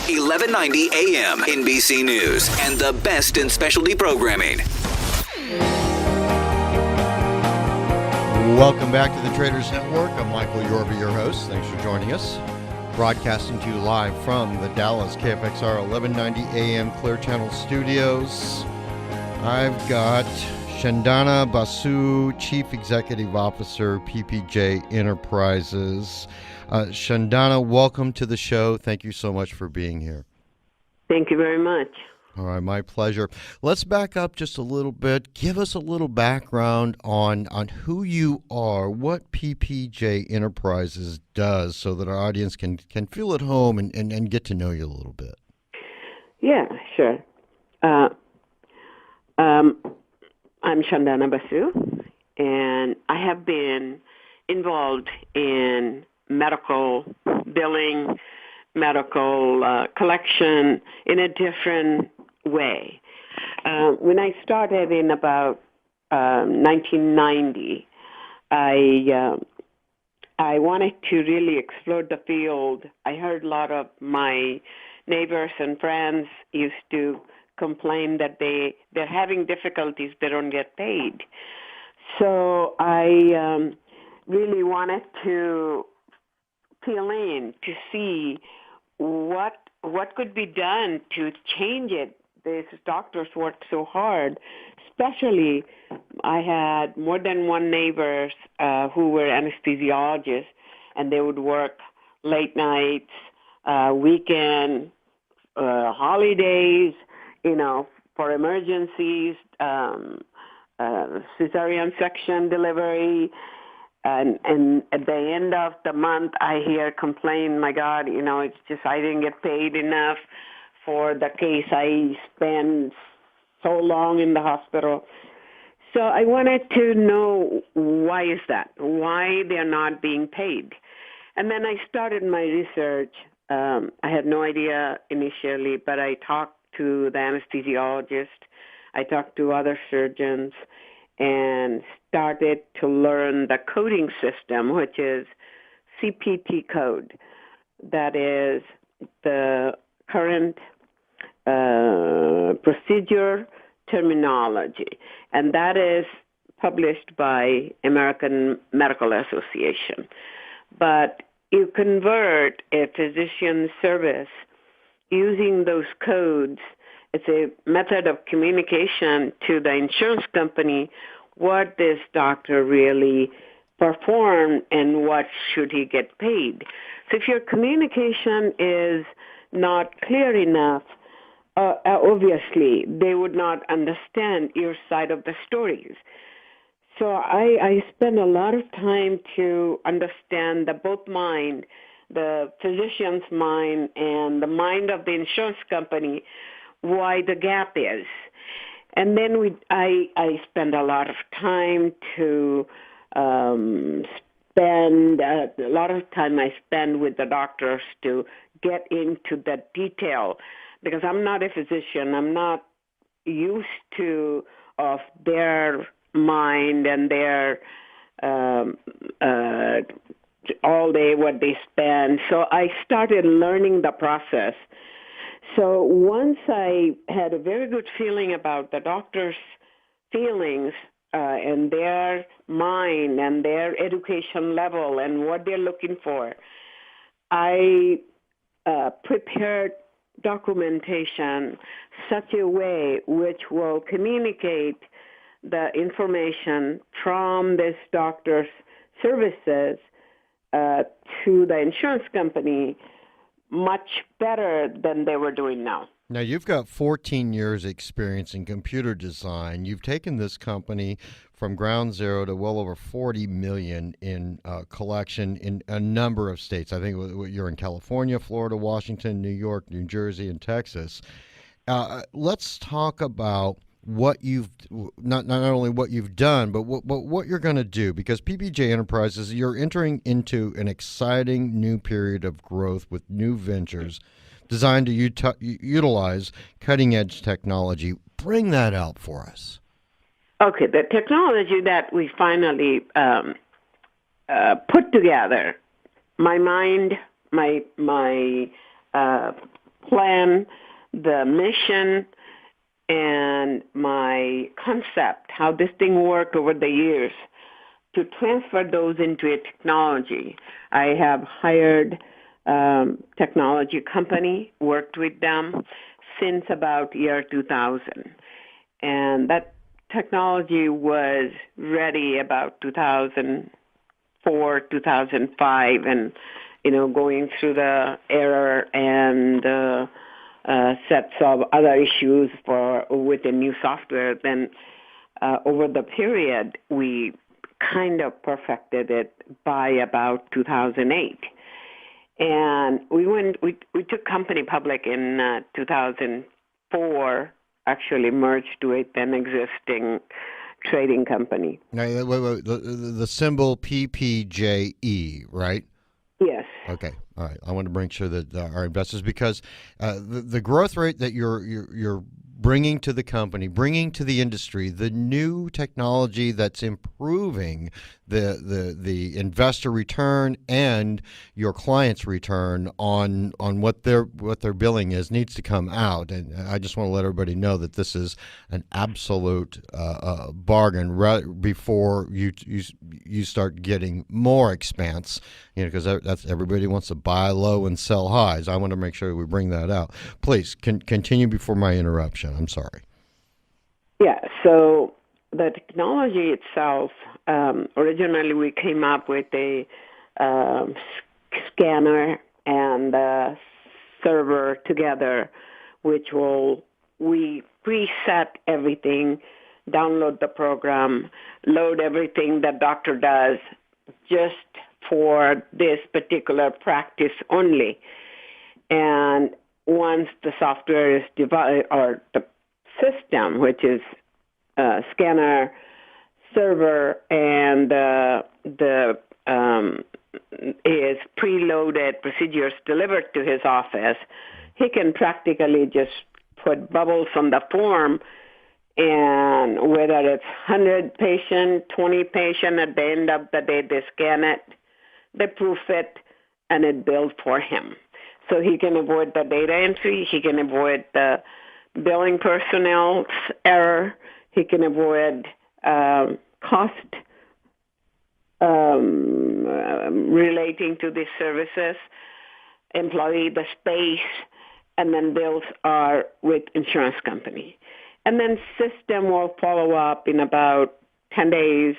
1190 AM, NBC News, and the best in specialty programming. Welcome back to the Traders Network. I'm Michael Yorba, your host. Thanks for joining us. Broadcasting to you live from the Dallas KFXR 1190 AM Clear Channel Studios. I've got Chandana Basu, Chief Executive Officer, PPJ Enterprises. Chandana, welcome to the show. Thank you so much for being here. Thank you very much. All right, my pleasure. Let's back up just a little bit. Give us a little background on who you are, what PPJ Enterprises does, so that our audience can feel at home and get to know you a little bit. Yeah, sure. I'm Chandana Basu, and I have been involved in medical billing, medical collection in a different way. When I started in about 1990, I wanted to really explore the field. I heard a lot of my neighbors and friends used to complain that they're having difficulties, they don't get paid. So I really wanted to feel in to see what could be done to change it. These doctors worked so hard. Especially, I had more than one neighbors who were anesthesiologists, and they would work late nights, weekend, holidays, for emergencies, cesarean section delivery. And at the end of the month, I hear complain, my God, it's just I didn't get paid enough for the case I spent so long in the hospital. So I wanted to know why is that? Why they're not being paid? And then I started my research. I had no idea initially, but I talked to the anesthesiologist. I talked to other surgeons and started to learn the coding system, which is CPT code. That is the current procedure terminology, and that is published by American Medical Association. But you convert a physician service using those codes. It's a method of communication to the insurance company what this doctor really performed and what should he get paid. So if your communication is not clear enough, obviously they would not understand your side of the stories. So I spend a lot of time to understand both mind, the physician's mind and the mind of the insurance company, why the gap is. And then I spend a lot of time to spend with the doctors to get into the detail, because I'm not a physician. I'm not used to of their mind and their all day what they spend. So I started learning the process. So once I had a very good feeling about the doctor's feelings and their mind and their education level and what they're looking for, I prepared documentation such a way which will communicate the information from this doctor's services to the insurance company much better than they were doing now. Now, you've got 14 years experience in computer design. You've taken this company from ground zero to well over 40 million in collection in a number of states. I think you're in California, Florida, Washington, New York, New Jersey, and Texas. Let's talk about what you've not only what you've done, but what you're going to do, because PPJ Enterprises, you're entering into an exciting new period of growth with new ventures designed to utilize cutting-edge technology. Bring that out for us. Okay, the technology that we finally put together, my mind, my plan, the mission, and my concept, how this thing worked over the years, to transfer those into a technology. I have hired technology company, worked with them since about year 2000. And that technology was ready about 2004, 2005, and, going through the error and sets of other issues with the new software. Then over the period, we kind of perfected it by about 2008. And we took company public in 2004, actually merged with an existing trading company. Now, wait. The symbol PPJE, right? Yes. Okay. All right. I want to make sure that our investors, because the growth rate that you're bringing to the company, bringing to the industry, the new technology that's improving the investor return and your client's return on what their billing is, needs to come out. And I just want to let everybody know that this is an absolute bargain before you start getting more expense, because that's everybody wants to buy low and sell highs. I want to make sure we bring that out. Please continue before my interruption. I'm sorry. Yeah, so the technology itself, originally we came up with a scanner and a server together, which we preset everything, download the program, load everything that doctor does just for this particular practice only. And once the software is developed, or the system, which is scanner, server, and his preloaded procedures delivered to his office, he can practically just put bubbles on the form, and whether it's 100 patient, 20 patient, at the end of the day, they scan it, they proof it, and it bills for him. So he can avoid the data entry, he can avoid the billing personnel's error, he can avoid cost relating to these services, employee, the space, and then bills are with insurance company. And then system will follow up in about 10 days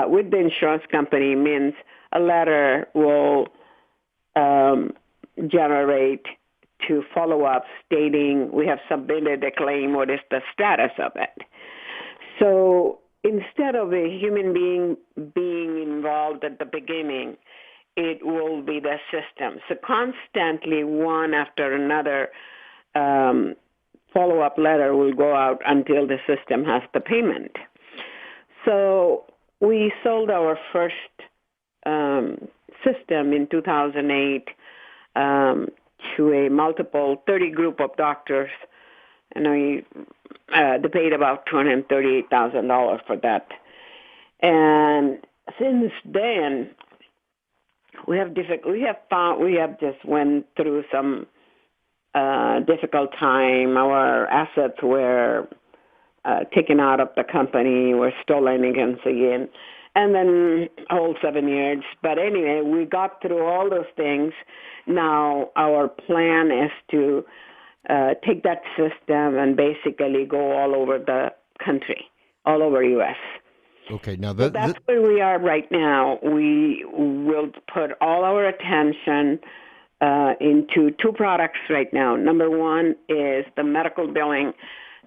with the insurance company, means a letter will generate to follow up stating we have submitted a claim, what is the status of it. So instead of a human being being involved at the beginning, it will be the system. So constantly, one after another, follow-up letter will go out until the system has the payment. So we sold our first system in 2008 to a multiple 30 group of doctors, and they paid about $238,000 for that. And since then, we have just went through some difficult time. Our assets were taken out of the company, were stolen again, and then whole 7 years. But anyway, we got through all those things. Now our plan is to take that system and basically go all over the country, all over U.S. Okay, now so that's where we are right now. We will put all our attention into two products right now. Number one is the medical billing,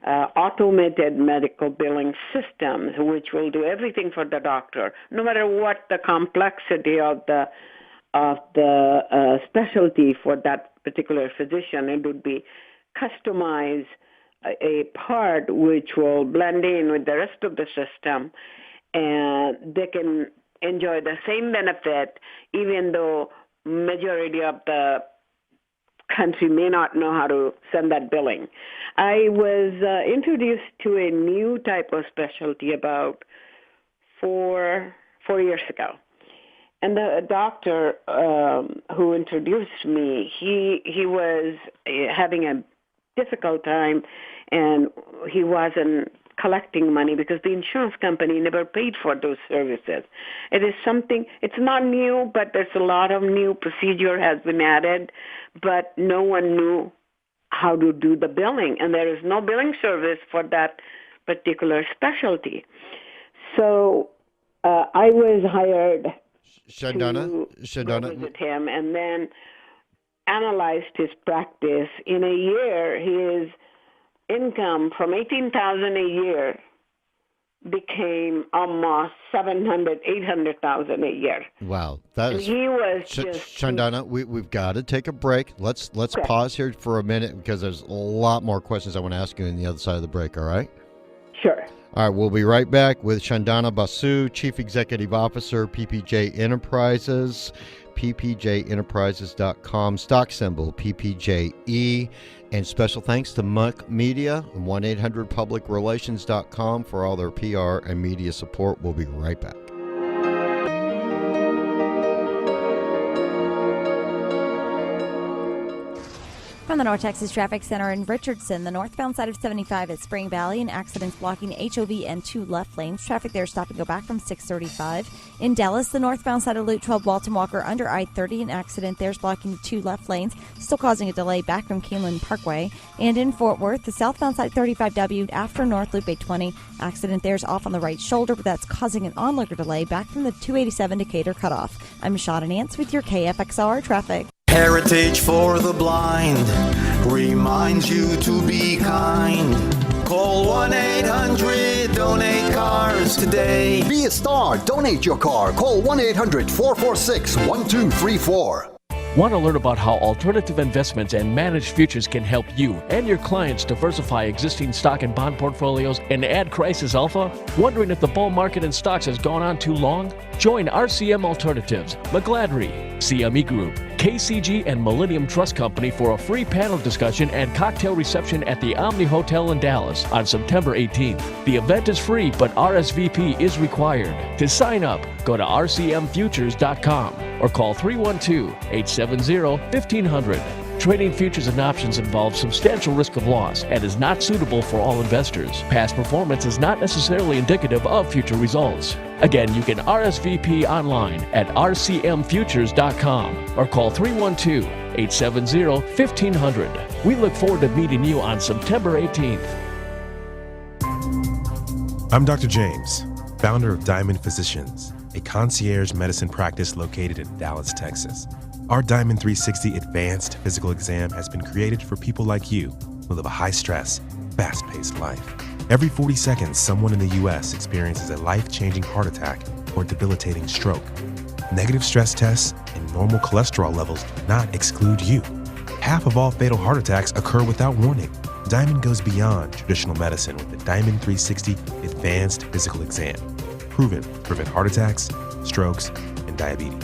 automated medical billing systems, which will do everything for the doctor, no matter what the complexity of the specialty for that particular physician. It would be customized a part which will blend in with the rest of the system, and they can enjoy the same benefit, even though majority of the country may not know how to send that billing. I was introduced to a new type of specialty about four years ago, And the doctor who introduced me, he was having a difficult time, and he wasn't collecting money because the insurance company never paid for those services. It is something, it's not new, but there's a lot of new procedure has been added, but no one knew how to do the billing, and there is no billing service for that particular specialty. So I was hired to visit him and then analyzed his practice. In a year, his income from $18,000 a year became almost $700,000, $800,000 a year. Wow, that is. He was just Chandana. We've got to take a break. Let's pause here for a minute because there's a lot more questions I want to ask you on the other side of the break. All right? Sure. All right, we'll be right back with Chandana Basu, Chief Executive Officer, PPJ Enterprises, ppjenterprises.com, stock symbol PPJE, and special thanks to Muck Media and 1-800-PublicRelations.com for all their PR and media support. We'll be right back. From the North Texas Traffic Center in Richardson, the northbound side of 75 at Spring Valley, an accident's blocking HOV and 2 left lanes. Traffic there stop and go back from 635. In Dallas, the northbound side of Loop 12 Walton Walker under I-30, an accident there's blocking 2 left lanes, still causing a delay back from Keeneland Parkway. And in Fort Worth, the southbound side 35W after North Loop 820, accident there's off on the right shoulder, but that's causing an onlooker delay back from the 287 Decatur cutoff. I'm Shauna Nance with your KFXR traffic. Heritage for the Blind reminds you to be kind. Call 1-800-DONATE CARS today. Be a star. Donate your car. Call 1-800-446-1234. Want to learn about how alternative investments and managed futures can help you and your clients diversify existing stock and bond portfolios and add crisis alpha? Wondering if the bull market in stocks has gone on too long? Join RCM Alternatives, McGladrey, CME Group, KCG, and Millennium Trust Company for a free panel discussion and cocktail reception at the Omni Hotel in Dallas on September 18th. The event is free, but RSVP is required. To sign up, go to rcmfutures.com or call 312-870-1500. Trading futures and options involves substantial risk of loss and is not suitable for all investors. Past performance is not necessarily indicative of future results. Again, you can RSVP online at rcmfutures.com or call 312-870-1500. We look forward to meeting you on September 18th. I'm Dr. James, founder of Diamond Physicians, a concierge medicine practice located in Dallas, Texas. Our Diamond 360 Advanced Physical Exam has been created for people like you who live a high-stress, fast-paced life. Every 40 seconds, someone in the U.S. experiences a life-changing heart attack or debilitating stroke. Negative stress tests and normal cholesterol levels do not exclude you. Half of all fatal heart attacks occur without warning. Diamond goes beyond traditional medicine with the Diamond 360 Advanced Physical Exam. Proven to prevent heart attacks, strokes, and diabetes.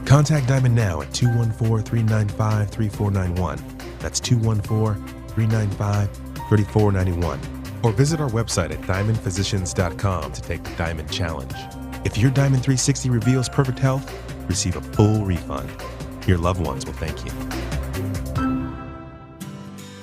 Contact Diamond now at 214-395-3491. That's 214-395-3491. Or visit our website at diamondphysicians.com to take the Diamond Challenge. If your Diamond 360 reveals perfect health, receive a full refund. Your loved ones will thank you.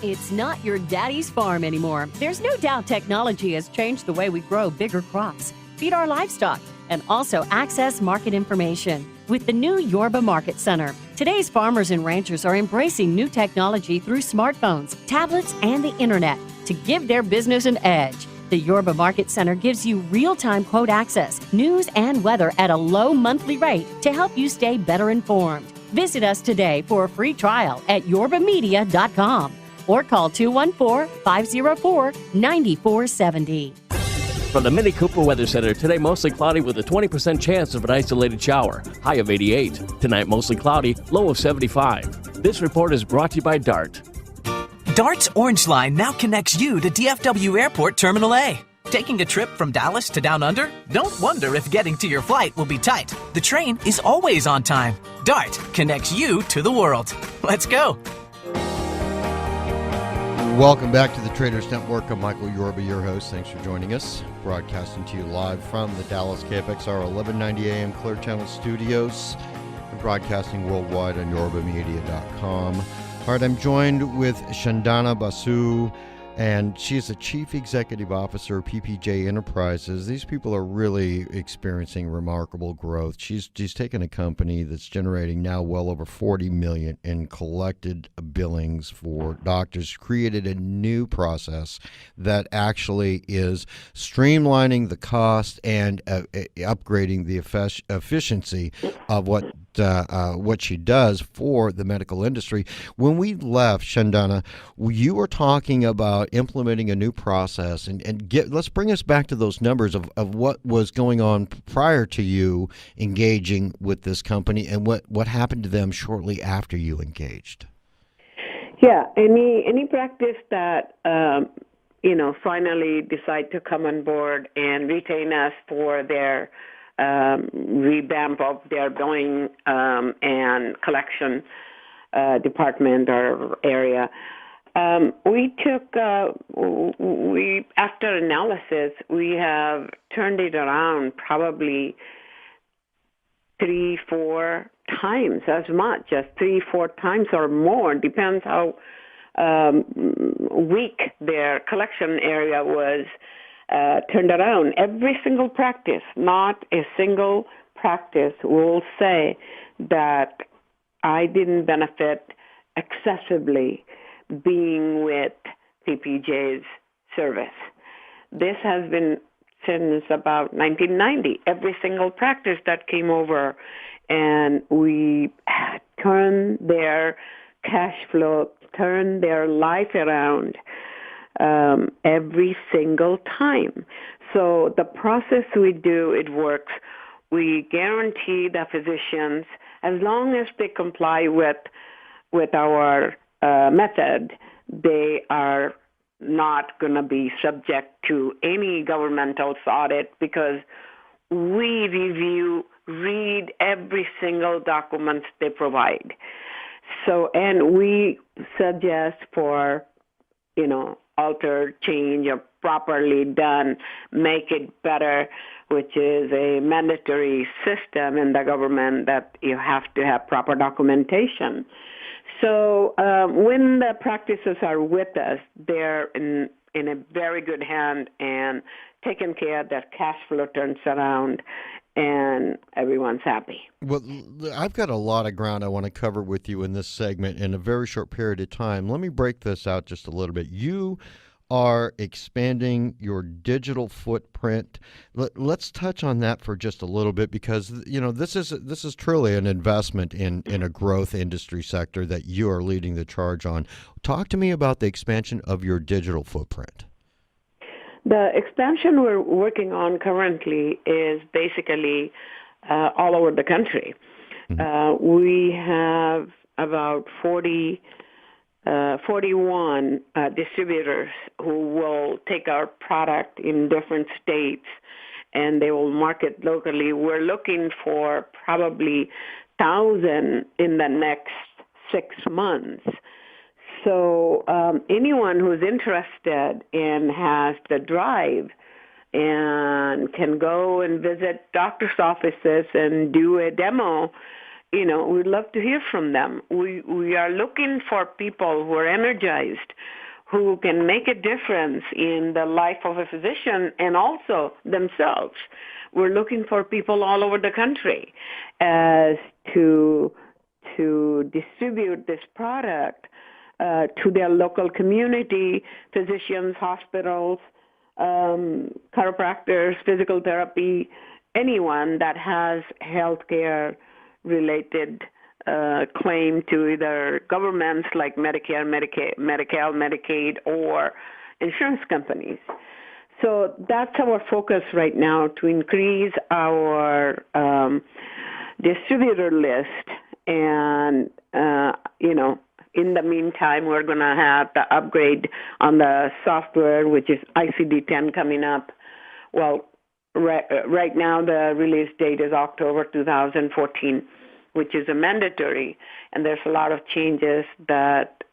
It's not your daddy's farm anymore. There's no doubt technology has changed the way we grow bigger crops, feed our livestock, and also access market information. With the new Yorba Market Center, today's farmers and ranchers are embracing new technology through smartphones, tablets, and the internet to give their business an edge. The Yorba Market Center gives you real-time quote access, news, and weather at a low monthly rate to help you stay better informed. Visit us today for a free trial at yorbamedia.com or call 214-504-9470. From the Mini Cooper Weather Center, today mostly cloudy with a 20% chance of an isolated shower, high of 88. Tonight mostly cloudy, low of 75. This report is brought to you by DART. DART's Orange Line now connects you to DFW Airport Terminal A. Taking a trip from Dallas to Down Under? Don't wonder if getting to your flight will be tight. The train is always on time. DART connects you to the world. Let's go. Welcome back to the Traders Network. I'm Michael Yorba, your host. Thanks for joining us. Broadcasting to you live from the Dallas KFXR 1190 AM Clear Channel Studios and broadcasting worldwide on yorbamedia.com. All right, I'm joined with Chandana Basu, and she is the Chief Executive Officer of PPJ Enterprises. These people are really experiencing remarkable growth. She's taken a company that's generating now well over $40 million in collected billings for doctors, created a new process that actually is streamlining the cost and upgrading the efficiency of what she does for the medical industry. When we left, Chandana, you were talking about implementing a new process, and let's bring us back to those numbers of what was going on prior to you engaging with this company and what happened to them shortly after you engaged. Yeah, any practice that finally decide to come on board and retain us for their revamp of their billing and collection department or area. We took, after analysis, we have turned it around probably 3-4 times, as much as 3-4 times or more, depends how weak their collection area was. Turned around. Every single practice, not a single practice will say that I didn't benefit excessively being with PPJ's service. This has been since about 1990. Every single practice that came over, and we turned their cash flow, turned their life around every single time. So the process we do, it works. We guarantee the physicians, as long as they comply with our method, they are not going to be subject to any governmental audit, because we read every single document they provide. So, and we suggest for, alter, change, or properly done, make it better, which is a mandatory system in the government that you have to have proper documentation. So when the practices are with us, they're in a very good hand and taking care that cash flow turns around and everyone's happy. Well, I've got a lot of ground I want to cover with you in this segment in a very short period of time. Let me break this out just a little bit. You are expanding your digital footprint. Let's touch on that for just a little bit, because this is truly an investment in a growth industry sector that you are leading the charge on. Talk to me about the expansion of your digital footprint. The expansion we're working on currently is basically all over the country. We have about 41 distributors who will take our product in different states, and they will market locally. We're looking for probably 1,000 in the next 6 months. So anyone who's interested and has the drive and can go and visit doctor's offices and do a demo, we'd love to hear from them. We are looking for people who are energized, who can make a difference in the life of a physician and also themselves. We're looking for people all over the country as to distribute this product to their local community, physicians, hospitals, chiropractors, physical therapy, anyone that has healthcare related claim to either governments like Medicare, Medicaid, or insurance companies. So that's our focus right now, to increase our distributor list. And, in the meantime, we're going to have the upgrade on the software, which is ICD-10 coming up. Well, right now the release date is October 2014, which is a mandatory, and there's a lot of changes that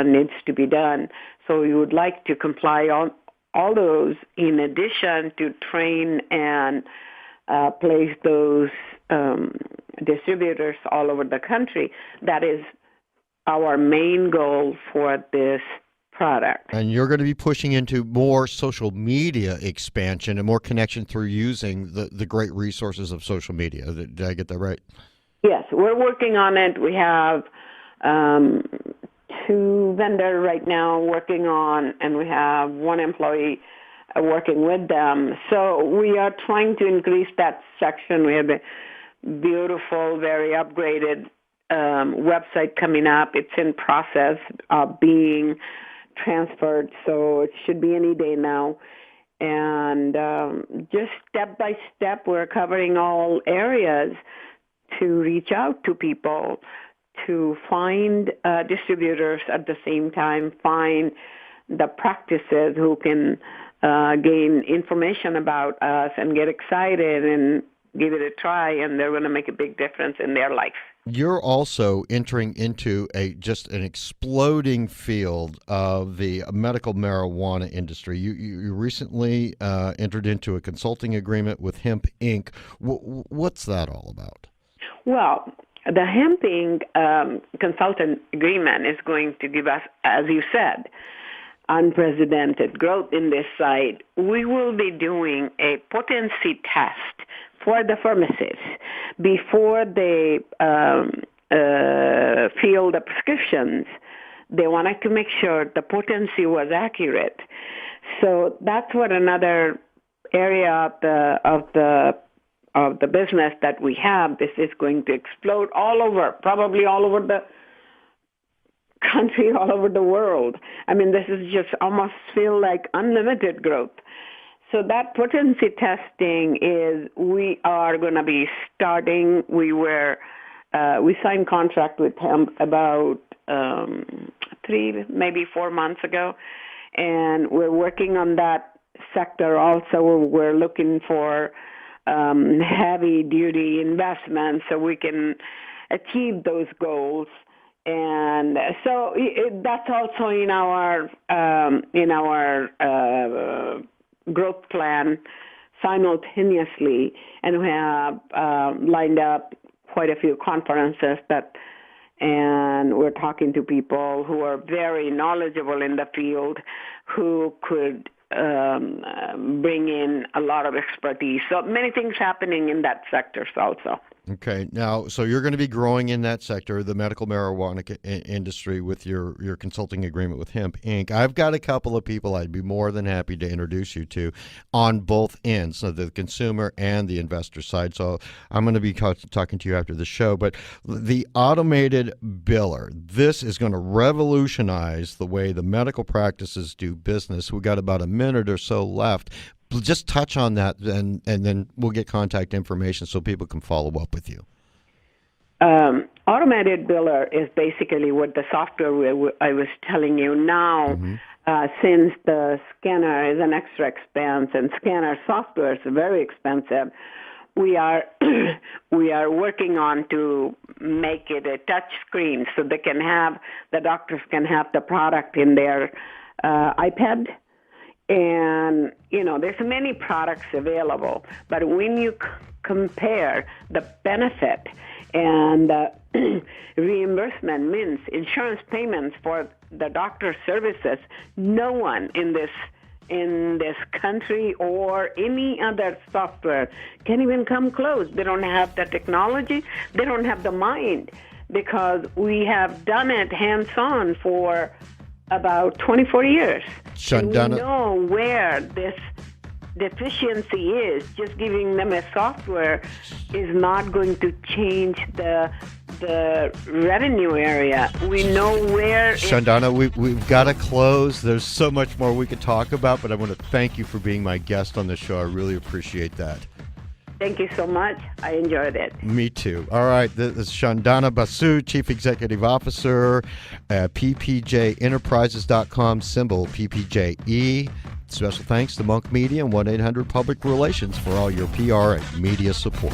needs to be done. So we would like to comply on all those in addition to train and place those distributors all over the country. That is our main goal for this product. And you're going to be pushing into more social media expansion and more connection through using the great resources of social media. Did I get that right? Yes, we're working on it. We have 2 vendors right now working on, and we have 1 employee working with them. So we are trying to increase that section. We have a beautiful, very upgraded website coming up. It's in process of being transferred, so it should be any day now. And just step by step, we're covering all areas to reach out to people, to find distributors at the same time, find the practices who can gain information about us and get excited and give it a try, and they're going to make a big difference in their life. You're also entering into just an exploding field of the medical marijuana industry. You recently entered into a consulting agreement with Hemp Inc. What's that all about? Well, the Hemp Inc. Consultant agreement is going to give us, as you said, unprecedented growth in this site. We will be doing a potency test for the pharmacists before they fill the prescriptions. They wanted to make sure the potency was accurate. So that's what another area of the business that we have. This is going to explode all over, probably all over the country, all over the world. I mean, this is just almost feel like unlimited growth. So that potency testing is, we are going to be starting. We signed contract with him about 3, maybe 4 months ago, and we're working on that sector also. We're looking for heavy-duty investment so we can achieve those goals. And so that's also in our growth plan simultaneously, and we have lined up quite a few conferences and we're talking to people who are very knowledgeable in the field who could bring in a lot of expertise. So many things happening in that sector also. Okay. Now, so you're going to be growing in that sector, the medical marijuana industry, with your consulting agreement with Hemp Inc. I've got a couple of people I'd be more than happy to introduce you to on both ends, so the consumer and the investor side. So I'm going to be talking to you after the show. But the automated biller, this is going to revolutionize the way the medical practices do business. We've got about a minute or so left. Just touch on that, and then we'll get contact information so people can follow up with you. Automated biller is basically what the software I was telling you now. Since the scanner is an extra expense and scanner software is very expensive, we are working on to make it a touch screen so the doctors can have the product in their iPad. And, there's many products available, but when you compare the benefit and the reimbursement means insurance payments for the doctor services, no one in this country or any other software can even come close. They don't have the technology. They don't have the mind, because we have done it hands-on for about 24 years. Chandana, we know where this deficiency is. Just giving them a software is not going to change the revenue area. We know where. Chandana, we've got to close. There's so much more we could talk about, but I want to thank you for being my guest on the show. I really appreciate that. Thank you so much. I enjoyed it. Me too. All right. This is Chandana Basu, Chief Executive Officer at PPJenterprises.com, symbol PPJE. Special thanks to Monk Media and 1-800 Public Relations for all your PR and media support.